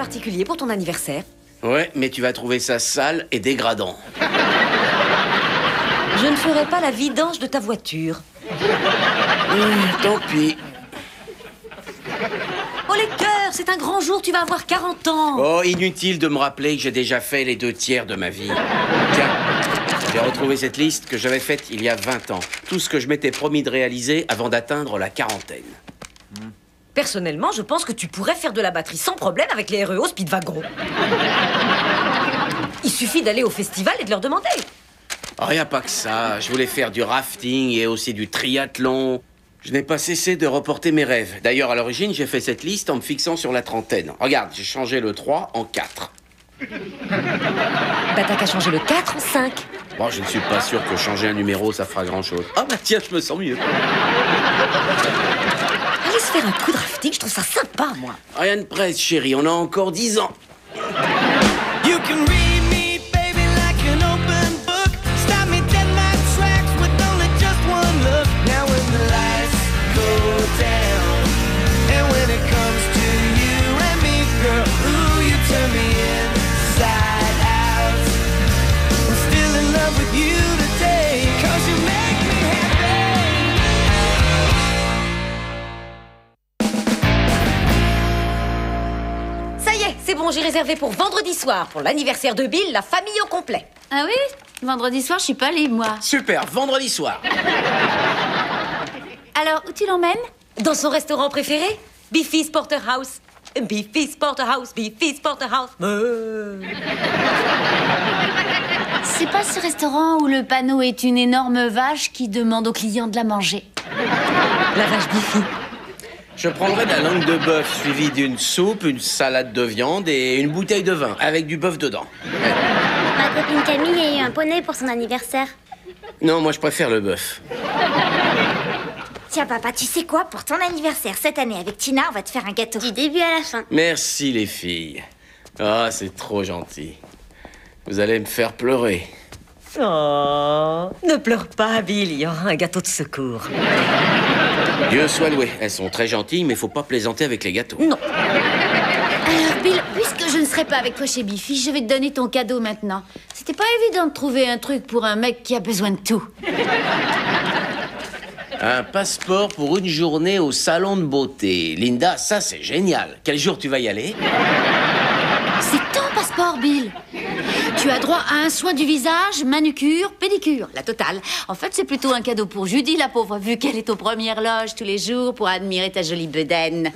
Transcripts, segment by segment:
particulier pour ton anniversaire? Ouais, mais tu vas trouver ça sale et dégradant. Je ne ferai pas la vidange de ta voiture. Tant pis. Oh les cœurs, c'est un grand jour, tu vas avoir 40 ans. Oh, inutile de me rappeler que j'ai déjà fait les 2/3 de ma vie. Tiens, j'ai retrouvé cette liste que j'avais faite il y a 20 ans. Tout ce que je m'étais promis de réaliser avant d'atteindre la quarantaine. Personnellement, je pense que tu pourrais faire de la batterie sans problème avec les REO Speedwagon. Il suffit d'aller au festival et de leur demander. Oh, y a pas que ça. Je voulais faire du rafting et aussi du triathlon. Je n'ai pas cessé de reporter mes rêves. D'ailleurs, à l'origine, j'ai fait cette liste en me fixant sur la trentaine. Regarde, j'ai changé le 3 en 4. Bah t'as qu'à changer le 4 en 5. Bon, je ne suis pas sûr que changer un numéro, ça fera grand-chose. Ah bah tiens, je me sens mieux. Allez se faire un coup de rafting, je trouve ça sympa, moi. Rien de presse, chérie, on a encore 10 ans. You can read me, baby, like an open book. Stop me dead in my tracks with only just one look. Now when the lights go down, and when it comes to you and me, girl, ooh, you turn me inside out. I'm still in love with you today, 'cause you make me happy. Ça y est, c'est bon, j'ai réservé pour vendredi soir, pour l'anniversaire de Bill, la famille au complet. Ah oui? Vendredi soir, je suis pas libre, moi. Super, vendredi soir. Alors, où tu l'emmènes? Dans son restaurant préféré, Biffy's Porterhouse. Biffy's Porterhouse, Biffy's Porterhouse. C'est pas ce restaurant où le panneau est une énorme vache qui demande aux clients de la manger. La vache Biffy. Je prendrai de la langue de bœuf suivie d'une soupe, une salade de viande et une bouteille de vin avec du bœuf dedans. Ma copine Camille a eu un poney pour son anniversaire. Non, moi je préfère le bœuf. Tiens papa, tu sais quoi? Pour ton anniversaire cette année avec Tina, on va te faire un gâteau. Du début à la fin. Merci les filles. Ah, c'est trop gentil. Vous allez me faire pleurer. Oh, ne pleure pas, Bill, il y aura un gâteau de secours. Dieu soit loué. Elles sont très gentilles, mais faut pas plaisanter avec les gâteaux. Non. Alors, Bill, puisque je ne serai pas avec toi chez Biffy, je vais te donner ton cadeau maintenant. C'était pas évident de trouver un truc pour un mec qui a besoin de tout. Un passeport pour une journée au salon de beauté. Linda, ça c'est génial. Quel jour tu vas y aller? C'est ton passeport, Bill. Tu as droit à un soin du visage, manucure, pédicure, la totale. En fait, c'est plutôt un cadeau pour Judy, la pauvre, vu qu'elle est aux premières loges tous les jours pour admirer ta jolie bedaine.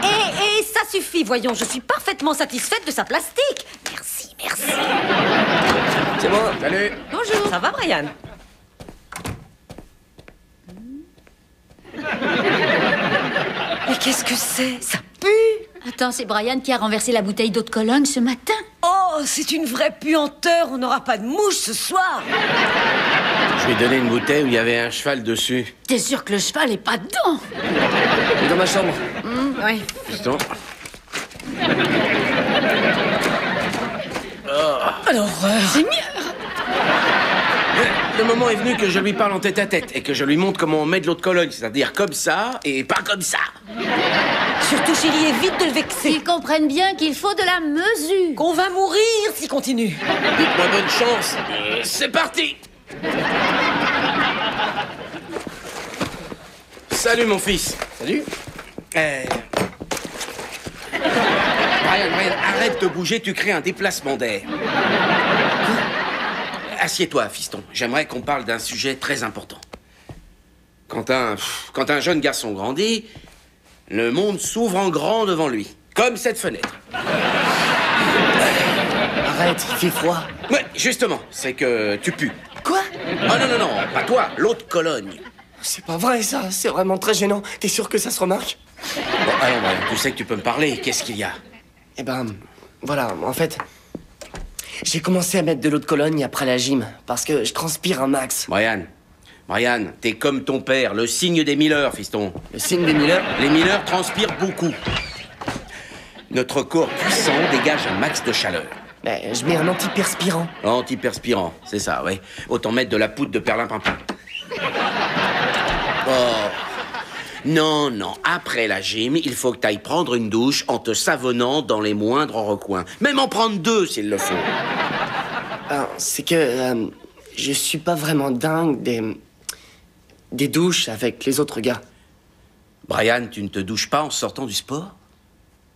Et ça suffit, voyons, je suis parfaitement satisfaite de sa plastique. Merci, merci. C'est bon, salut. Bonjour. Ça va, Brian? Mais qu'est-ce que c'est? Ça pue! Attends, c'est Brian qui a renversé la bouteille d'eau de Cologne ce matin. Oh, c'est une vraie puanteur, on n'aura pas de mouche ce soir. Je lui ai donné une bouteille où il y avait un cheval dessus. T'es sûr que le cheval est pas dedans? Il est dans ma chambre. Oui. Piston. L'horreur. C'est mieux. Le moment est venu que je lui parle en tête à tête et que je lui montre comment on met de l'eau de Cologne, c'est-à-dire comme ça et pas comme ça. Surtout, chérie, évite de le vexer. Ils comprennent bien qu'il faut de la mesure. Qu'on va mourir s'il continue. Dites-moi bonne chance. C'est parti. Salut mon fils. Salut. Brian, arrête de bouger, tu crées un déplacement d'air. Assieds-toi, fiston. J'aimerais qu'on parle d'un sujet très important. Quand un jeune garçon grandit, le monde s'ouvre en grand devant lui. Comme cette fenêtre. Arrête, il fait froid. Ouais, justement, c'est que tu pues. Quoi? Oh non, pas toi, l'eau de Cologne. C'est pas vrai ça, c'est vraiment très gênant. T'es sûr que ça se remarque? Bon, allons, Brian, tu sais que tu peux me parler. Qu'est-ce qu'il y a? Eh ben, voilà, en fait, j'ai commencé à mettre de l'eau de Cologne après la gym, parce que je transpire un max. Brian, t'es comme ton père, le signe des Miller, fiston. Le signe des Miller? Les Miller transpirent beaucoup. Notre corps puissant dégage un max de chaleur. Ben, je mets un antiperspirant. Antiperspirant, c'est ça, oui. Autant mettre de la poudre de perlimpinpin. Oh. Non, non, après la gym, il faut que tu ailles prendre une douche en te savonnant dans les moindres recoins. Même en prendre 2 s'il le faut. C'est que je suis pas vraiment dingue des douches avec les autres gars. Brian, tu ne te douches pas en sortant du sport?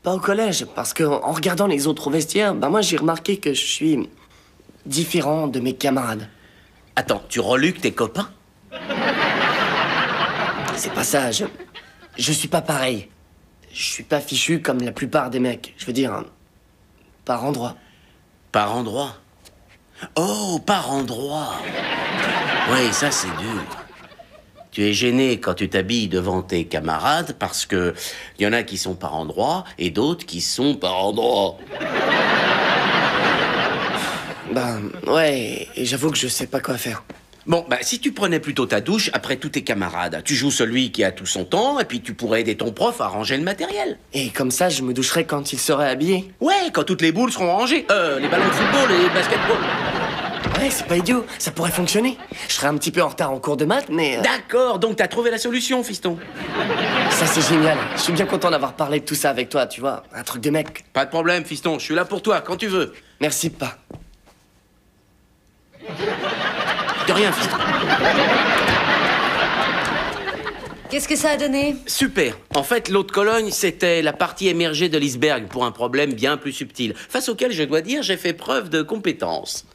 Pas au collège, parce que en regardant les autres au vestiaire, moi j'ai remarqué que je suis différent de mes camarades. Attends, tu reluques tes copains? C'est pas ça, je suis pas pareil. Je suis pas fichu comme la plupart des mecs. Je veux dire, par endroit. Par endroit? Oh, par endroit. Oui, ça c'est dur. Tu es gêné quand tu t'habilles devant tes camarades parce que y en a qui sont par endroit et d'autres qui sont par endroit. Ouais, et j'avoue que je sais pas quoi faire. Bon, si tu prenais plutôt ta douche après tous tes camarades, tu joues celui qui a tout son temps et puis tu pourrais aider ton prof à ranger le matériel. Et comme ça, je me doucherai quand il sera habillé. Ouais, quand toutes les boules seront rangées. Les ballons de football et les basketballs. Ouais, c'est pas idiot, ça pourrait fonctionner. Je serai un petit peu en retard en cours de maths, mais... D'accord, donc t'as trouvé la solution, fiston. Ça, c'est génial. Je suis bien content d'avoir parlé de tout ça avec toi, tu vois. Un truc de mec. Pas de problème, fiston, je suis là pour toi, quand tu veux. Merci, pas. De rien, fiston. Qu'est-ce que ça a donné? Super. En fait, l'eau de Cologne, c'était la partie émergée de l'iceberg pour un problème bien plus subtil, face auquel, je dois dire, j'ai fait preuve de compétence.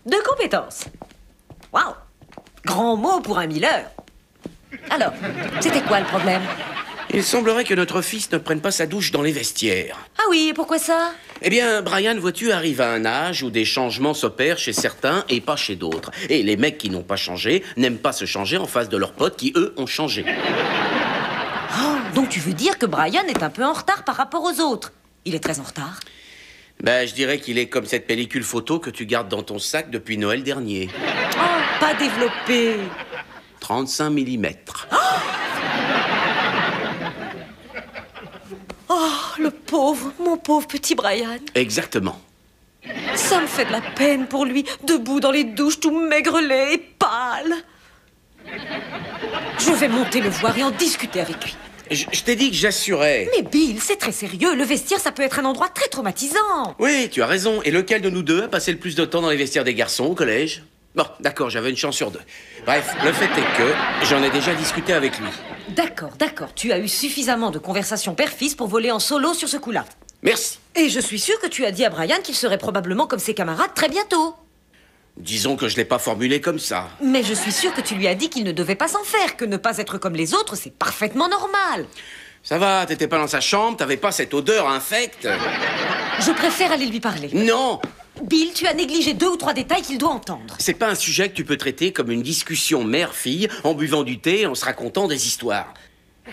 De compétences. Waouh! Grand mot pour un Miller. Alors, c'était quoi le problème? Il semblerait que notre fils ne prenne pas sa douche dans les vestiaires. Ah oui, et pourquoi ça? Eh bien, Brian, vois-tu, arrive à un âge où des changements s'opèrent chez certains et pas chez d'autres. Et les mecs qui n'ont pas changé n'aiment pas se changer en face de leurs potes qui, eux, ont changé. Oh, donc tu veux dire que Brian est un peu en retard par rapport aux autres? Il est très en retard. Je dirais qu'il est comme cette pellicule photo que tu gardes dans ton sac depuis Noël dernier. Oh, pas développé. 35 mm. Oh, le pauvre, mon pauvre petit Brian. Exactement. Ça me fait de la peine pour lui, debout dans les douches, tout maigrelet et pâle. Je vais monter le voir et en discuter avec lui. Je t'ai dit que j'assurais. Mais Bill, c'est très sérieux. Le vestiaire, ça peut être un endroit très traumatisant. Oui, tu as raison. Et lequel de nous deux a passé le plus de temps dans les vestiaires des garçons au collège? Bon, d'accord, j'avais une chance sur 2. Bref, le fait est que j'en ai déjà discuté avec lui. D'accord. Tu as eu suffisamment de conversations père-fils pour voler en solo sur ce coup-là. Merci. Et je suis sûre que tu as dit à Brian qu'il serait probablement comme ses camarades très bientôt. Disons que je l'ai pas formulé comme ça. Mais je suis sûre que tu lui as dit qu'il ne devait pas s'en faire, que ne pas être comme les autres, c'est parfaitement normal. Ça va, t'étais pas dans sa chambre, t'avais pas cette odeur infecte. Je préfère aller lui parler. Non! Bill, tu as négligé 2 ou 3 détails qu'il doit entendre. C'est pas un sujet que tu peux traiter comme une discussion mère-fille en buvant du thé et en se racontant des histoires.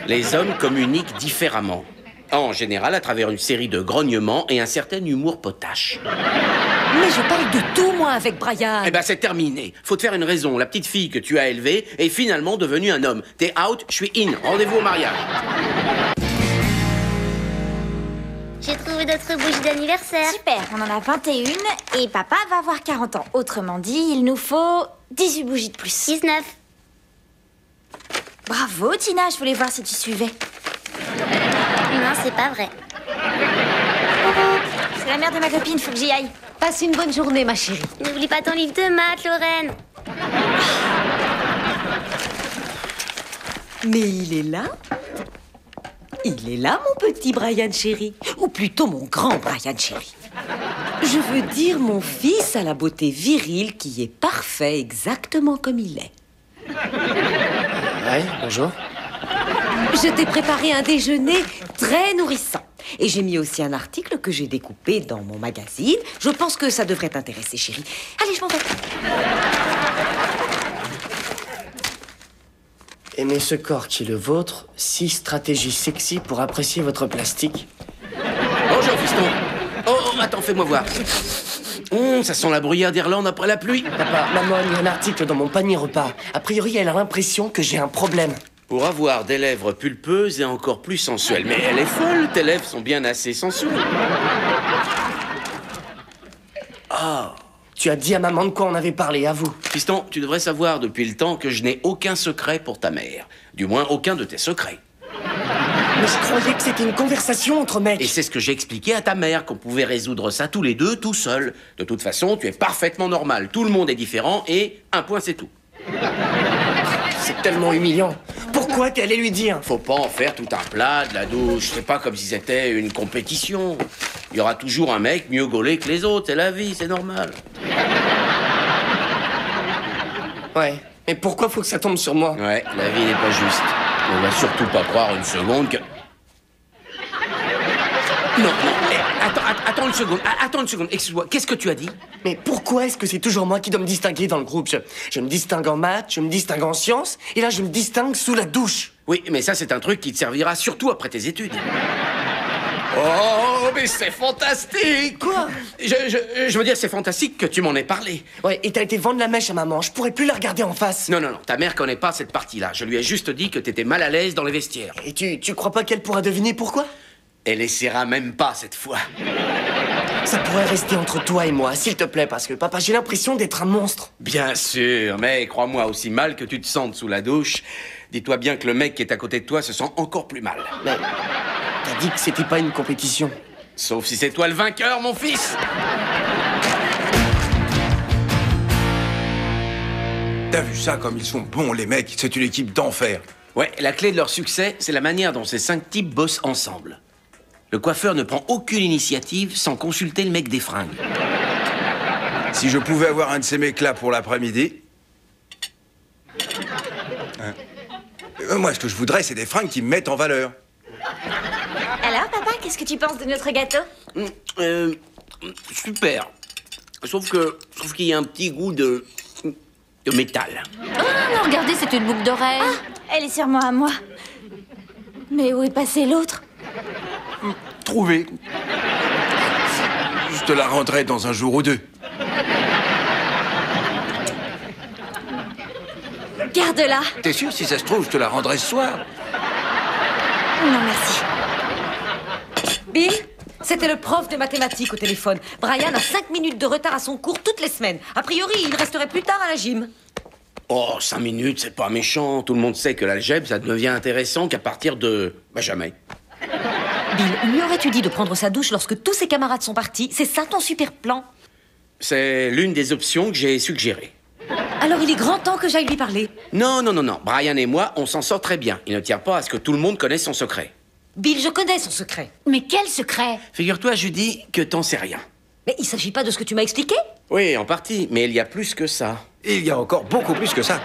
Les hommes communiquent différemment. En général, à travers une série de grognements et un certain humour potache. Mais je parle de tout, moi, avec Brian. C'est terminé. Faut te faire une raison. La petite fille que tu as élevée est finalement devenue un homme. T'es out, je suis in. Rendez-vous au mariage. J'ai trouvé d'autres bougies d'anniversaire. Super, on en a 21 et papa va avoir 40 ans. Autrement dit, il nous faut 18 bougies de plus. 19. Bravo, Tina, je voulais voir si tu suivais. Non, c'est pas vrai. C'est la mère de ma copine, faut que j'y aille. Passe une bonne journée, ma chérie. N'oublie pas ton livre de maths, Lorraine. Mais il est là. Il est là, mon petit Brian chéri. Ou plutôt mon grand Brian chéri. Je veux dire mon fils à la beauté virile qui est parfait exactement comme il est. Ouais, bonjour. Je t'ai préparé un déjeuner très nourrissant. Et j'ai mis aussi un article que j'ai découpé dans mon magazine. Je pense que ça devrait t'intéresser, chérie. Allez, je m'en vais. Aimez ce corps qui est le vôtre, 6 stratégies sexy pour apprécier votre plastique. Bonjour, fiston. Oh, attends, fais-moi voir. Ça sent la bruyère d'Irlande après la pluie. Papa, maman, il y a un article dans mon panier repas. A priori, elle a l'impression que j'ai un problème. Pour avoir des lèvres pulpeuses et encore plus sensuelles. Mais elle est folle, tes lèvres sont bien assez sensuelles. Oh, Tu as dit à maman de quoi on avait parlé, à vous. Fiston, tu devrais savoir depuis le temps que je n'ai aucun secret pour ta mère. Du moins, aucun de tes secrets. Mais je croyais que c'était une conversation entre mecs. Et c'est ce que j'ai expliqué à ta mère, qu'on pouvait résoudre ça tous les deux, tout seuls. De toute façon, tu es parfaitement normal. Tout le monde est différent et un point, c'est tout. C'est tellement humiliant. Pourquoi t'es allé lui dire? Faut pas en faire tout un plat de la douche. C'est pas comme si c'était une compétition. Il y aura toujours un mec mieux gaulé que les autres. C'est la vie, c'est normal. Ouais, mais pourquoi faut que ça tombe sur moi? Ouais, la vie n'est pas juste. On va surtout pas croire une seconde que... Non, attends une seconde. Attends une seconde, excuse-moi. Qu'est-ce que tu as dit? Mais pourquoi est-ce que c'est toujours moi qui dois me distinguer dans le groupe? Je me distingue en maths, je me distingue en sciences, et là je me distingue sous la douche. Oui, mais ça c'est un truc qui te servira surtout après tes études. Oh, mais c'est fantastique! Quoi? Je veux dire, c'est fantastique que tu m'en aies parlé. Ouais, et t'as été vendre la mèche à maman, je pourrais plus la regarder en face. Non, ta mère connaît pas cette partie-là. Je lui ai juste dit que t'étais mal à l'aise dans les vestiaires. Et tu crois pas qu'elle pourra deviner pourquoi? Elle essaiera même pas cette fois. Ça pourrait rester entre toi et moi, s'il te plaît, parce que papa, j'ai l'impression d'être un monstre. Bien sûr, mais crois-moi, aussi mal que tu te sentes sous la douche, dis-toi bien que le mec qui est à côté de toi se sent encore plus mal. Mais t'as dit que c'était pas une compétition. Sauf si c'est toi le vainqueur, mon fils. T'as vu ça comme ils sont bons, les mecs? C'est une équipe d'enfer. Ouais, la clé de leur succès, c'est la manière dont ces 5 types bossent ensemble. Le coiffeur ne prend aucune initiative sans consulter le mec des fringues. Si je pouvais avoir un de ces mecs-là pour l'après-midi... moi, ce que je voudrais, c'est des fringues qui me mettent en valeur. Alors, papa, qu'est-ce que tu penses de notre gâteau? Super. Sauf qu'il y a un petit goût de métal. Oh non, regardez, c'est une boucle d'oreille. Elle est sûrement à moi. Mais où est passé l'autre? Trouvé. Je te la rendrai dans un jour ou deux. Garde-la. T'es sûr, si ça se trouve, je te la rendrai ce soir? Non, merci. Bill, c'était le prof de mathématiques au téléphone. Brian a 5 minutes de retard à son cours toutes les semaines. A priori, il resterait plus tard à la gym. Oh, 5 minutes, c'est pas méchant. Tout le monde sait que l'algèbre, ça ne devient intéressant qu'à partir de... jamais. Bill, lui aurais-tu dit de prendre sa douche lorsque tous ses camarades sont partis? C'est ça ton super plan? C'est l'une des options que j'ai suggérées. Alors il est grand temps que j'aille lui parler. Non. Brian et moi, on s'en sort très bien. Il ne tient pas à ce que tout le monde connaisse son secret. Bill, je connais son secret. Mais quel secret? Figure-toi, Judy, que t'en sais rien. Mais il s'agit pas de ce que tu m'as expliqué? Oui, en partie, mais il y a plus que ça. Et il y a encore beaucoup plus que ça.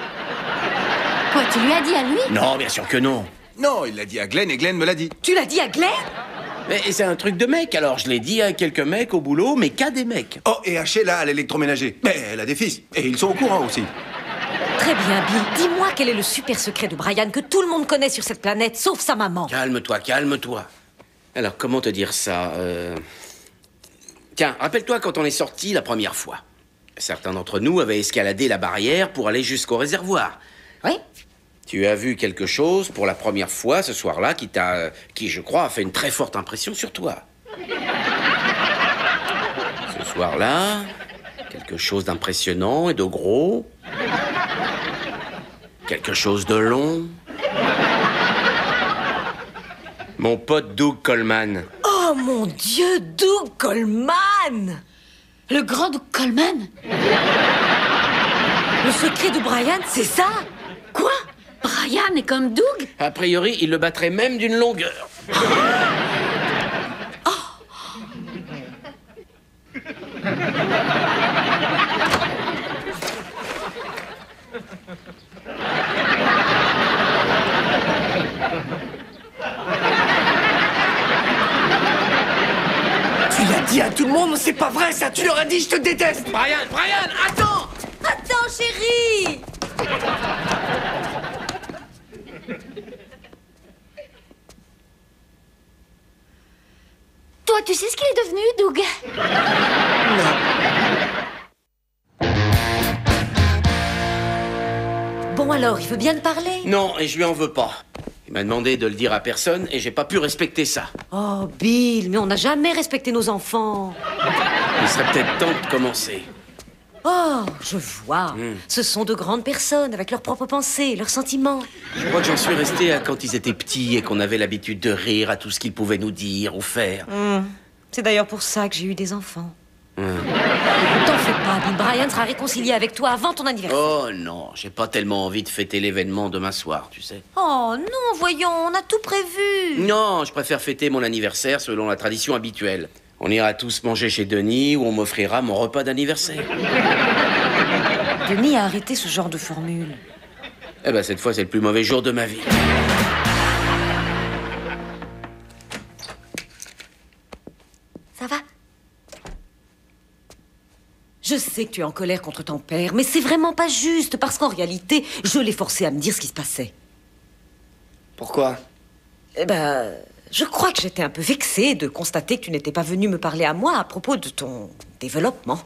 Quoi, tu lui as dit à lui? Non, bien sûr que non. Non, il l'a dit à Glenn et Glenn me l'a dit. Tu l'as dit à Glenn? Mais c'est un truc de mec, alors je l'ai dit à quelques mecs au boulot, mais qu'à des mecs. Oh, et Haché, là, à l'électroménager. Mais elle a des fils. Et ils sont au courant aussi. Très bien, Bill. Dis-moi quel est le super secret de Brian que tout le monde connaît sur cette planète, sauf sa maman. Calme-toi. Alors, comment te dire ça Tiens, rappelle-toi quand on est sortis la première fois. Certains d'entre nous avaient escaladé la barrière pour aller jusqu'au réservoir. Oui? Tu as vu quelque chose pour la première fois ce soir-là qui, je crois, a fait une très forte impression sur toi. Ce soir-là, quelque chose d'impressionnant et de gros. Quelque chose de long. Mon pote Doug Coleman. Oh mon Dieu, Doug Coleman! Le grand Doug Coleman? Le secret de Brian, c'est ça? Quoi? Brian est comme Doug? A priori, il le battrait même d'une longueur. Tu l'as dit à tout le monde, c'est pas vrai ça, tu leur as dit je te déteste. Brian, attends! Attends, chérie! Toi, tu sais ce qu'il est devenu, Doug? Bon alors, il veut bien te parler? Non, et je lui en veux pas. Il m'a demandé de le dire à personne et j'ai pas pu respecter ça. Oh, Bill, mais on n'a jamais respecté nos enfants. Il serait peut-être temps de commencer. Oh, je vois. Ce sont de grandes personnes avec leurs propres pensées, leurs sentiments. Je crois que j'en suis resté à quand ils étaient petits et qu'on avait l'habitude de rire à tout ce qu'ils pouvaient nous dire ou faire. C'est d'ailleurs pour ça que j'ai eu des enfants. T'en fais pas, Bill. Brian sera réconcilié avec toi avant ton anniversaire. Oh non, j'ai pas tellement envie de fêter l'événement demain soir, tu sais. Oh non, voyons, on a tout prévu. Non, je préfère fêter mon anniversaire selon la tradition habituelle. On ira tous manger chez Denis où on m'offrira mon repas d'anniversaire. Denis a arrêté ce genre de formule. Eh ben, cette fois, c'est le plus mauvais jour de ma vie. Ça va? Je sais que tu es en colère contre ton père, mais c'est vraiment pas juste, parce qu'en réalité, je l'ai forcé à me dire ce qui se passait. Pourquoi? Eh ben, je crois que j'étais un peu vexée de constater que tu n'étais pas venu me parler à moi à propos de ton développement.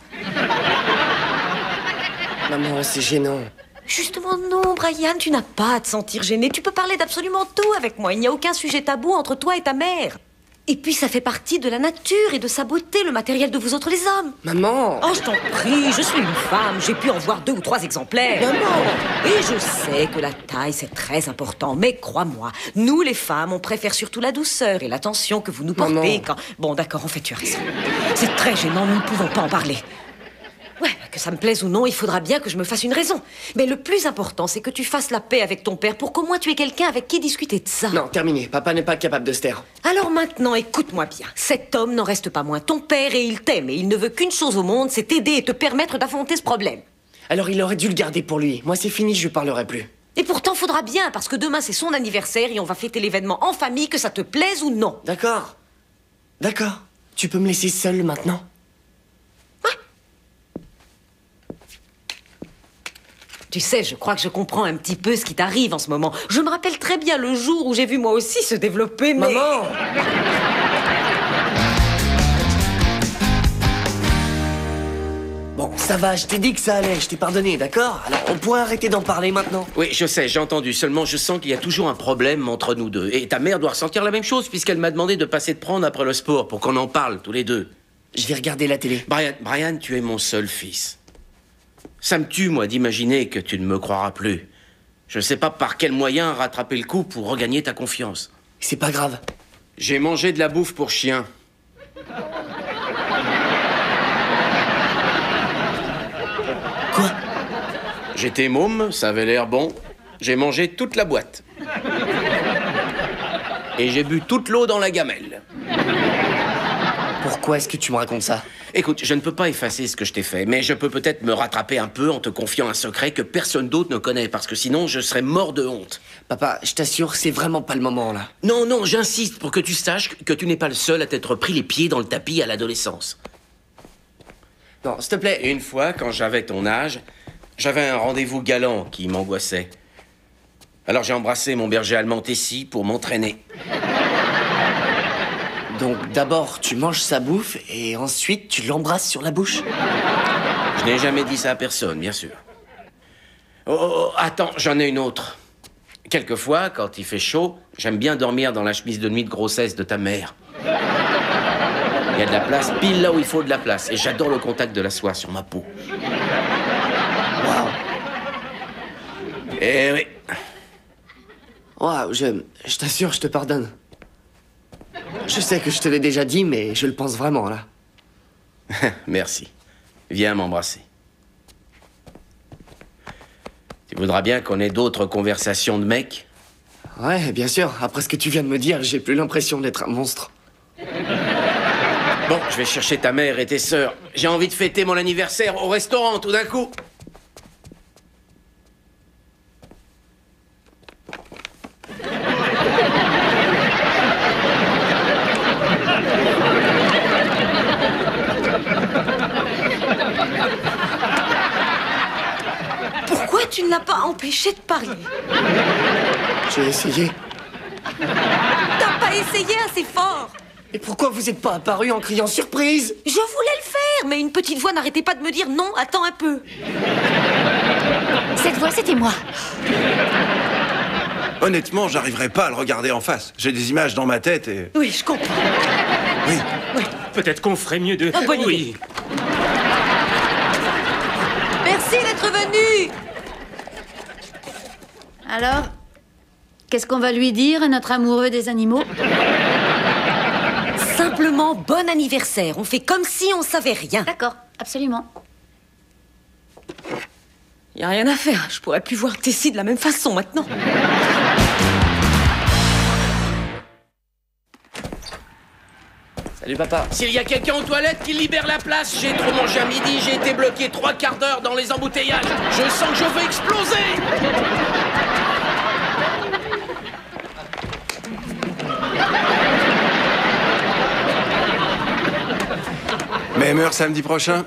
Maman, c'est gênant. Justement non, Brian, tu n'as pas à te sentir gêné. Tu peux parler d'absolument tout avec moi. Il n'y a aucun sujet tabou entre toi et ta mère. Et puis ça fait partie de la nature et de sa beauté, le matériel de vous autres les hommes. Maman! Oh, je t'en prie, je suis une femme, j'ai pu en voir 2 ou 3 exemplaires. Maman! Et je sais que la taille, c'est très important, mais crois-moi, nous les femmes, on préfère surtout la douceur et l'attention que vous nous portez Maman. quand... Bon, d'accord, en fait, tu as raison. C'est très gênant, nous ne pouvons pas en parler. Ouais, que ça me plaise ou non, il faudra bien que je me fasse une raison. Mais le plus important, c'est que tu fasses la paix avec ton père pour qu'au moins tu aies quelqu'un avec qui discuter de ça. Non, terminé. Papa n'est pas capable de se taire. Alors maintenant, écoute-moi bien. Cet homme n'en reste pas moins ton père et il t'aime. Et il ne veut qu'une chose au monde, c'est t'aider et te permettre d'affronter ce problème. Alors il aurait dû le garder pour lui. Moi, c'est fini, je lui parlerai plus. Et pourtant, faudra bien, parce que demain, c'est son anniversaire et on va fêter l'événement en famille, que ça te plaise ou non. D'accord. D'accord. Tu peux me laisser seule maintenant? Tu sais, je crois que je comprends un petit peu ce qui t'arrive en ce moment. Je me rappelle très bien le jour où j'ai vu moi aussi se développer, mais... Maman! Bon, ça va, je t'ai dit que ça allait, je t'ai pardonné, d'accord? Alors on pourrait arrêter d'en parler maintenant? Oui, je sais, j'ai entendu. Seulement, je sens qu'il y a toujours un problème entre nous deux. Et ta mère doit ressentir la même chose, puisqu'elle m'a demandé de passer te prendre après le sport pour qu'on en parle tous les deux. Je vais regarder la télé. Brian, tu es mon seul fils. Ça me tue, moi, d'imaginer que tu ne me croiras plus. Je ne sais pas par quel moyen rattraper le coup pour regagner ta confiance. C'est pas grave. J'ai mangé de la bouffe pour chien. Quoi? J'étais môme, ça avait l'air bon. J'ai mangé toute la boîte. Et j'ai bu toute l'eau dans la gamelle. Pourquoi est-ce que tu me racontes ça? Écoute, je ne peux pas effacer ce que je t'ai fait, mais je peux peut-être me rattraper un peu en te confiant un secret que personne d'autre ne connaît, parce que sinon, je serais mort de honte. Papa, je t'assure, c'est vraiment pas le moment, là. Non, non, j'insiste pour que tu saches que tu n'es pas le seul à t'être pris les pieds dans le tapis à l'adolescence. Non, s'il te plaît. Une fois, quand j'avais ton âge, j'avais un rendez-vous galant qui m'angoissait. Alors j'ai embrassé mon berger allemand Tessie pour m'entraîner. Donc d'abord, tu manges sa bouffe et ensuite tu l'embrasses sur la bouche? Je n'ai jamais dit ça à personne, bien sûr. Oh, attends, j'en ai une autre. Quelquefois, quand il fait chaud, j'aime bien dormir dans la chemise de nuit de grossesse de ta mère. Il y a de la place pile là où il faut de la place. Et j'adore le contact de la soie sur ma peau. Waouh. Eh oui. Waouh, je t'assure, je te pardonne. Je sais que je te l'ai déjà dit, mais je le pense vraiment, là. Merci. Viens m'embrasser. Tu voudras bien qu'on ait d'autres conversations de mecs? Ouais, bien sûr. Après ce que tu viens de me dire, j'ai plus l'impression d'être un monstre. Bon, je vais chercher ta mère et tes sœurs. J'ai envie de fêter mon anniversaire au restaurant tout d'un coup. Pourquoi tu ne l'as pas empêché de parler? J'ai essayé. T'as pas essayé assez fort. Et pourquoi vous êtes pas apparu en criant surprise? Je voulais le faire, mais une petite voix n'arrêtait pas de me dire non, attends un peu. Cette fois, c'était moi. Honnêtement, j'arriverai pas à le regarder en face. J'ai des images dans ma tête et... Oui, je comprends. Oui. Peut-être qu'on ferait mieux de... Ah, bonne oui. Alors, qu'est-ce qu'on va lui dire à notre amoureux des animaux? Simplement, bon anniversaire. On fait comme si on savait rien. D'accord, absolument. Y a rien à faire. Je pourrais plus voir Tessie de la même façon maintenant. Salut papa. S'il y a quelqu'un aux toilettes qui libère la place, j'ai trop mangé à midi, j'ai été bloqué 3/4 d'heure dans les embouteillages. Je sens que je vais exploser. Même heure samedi prochain?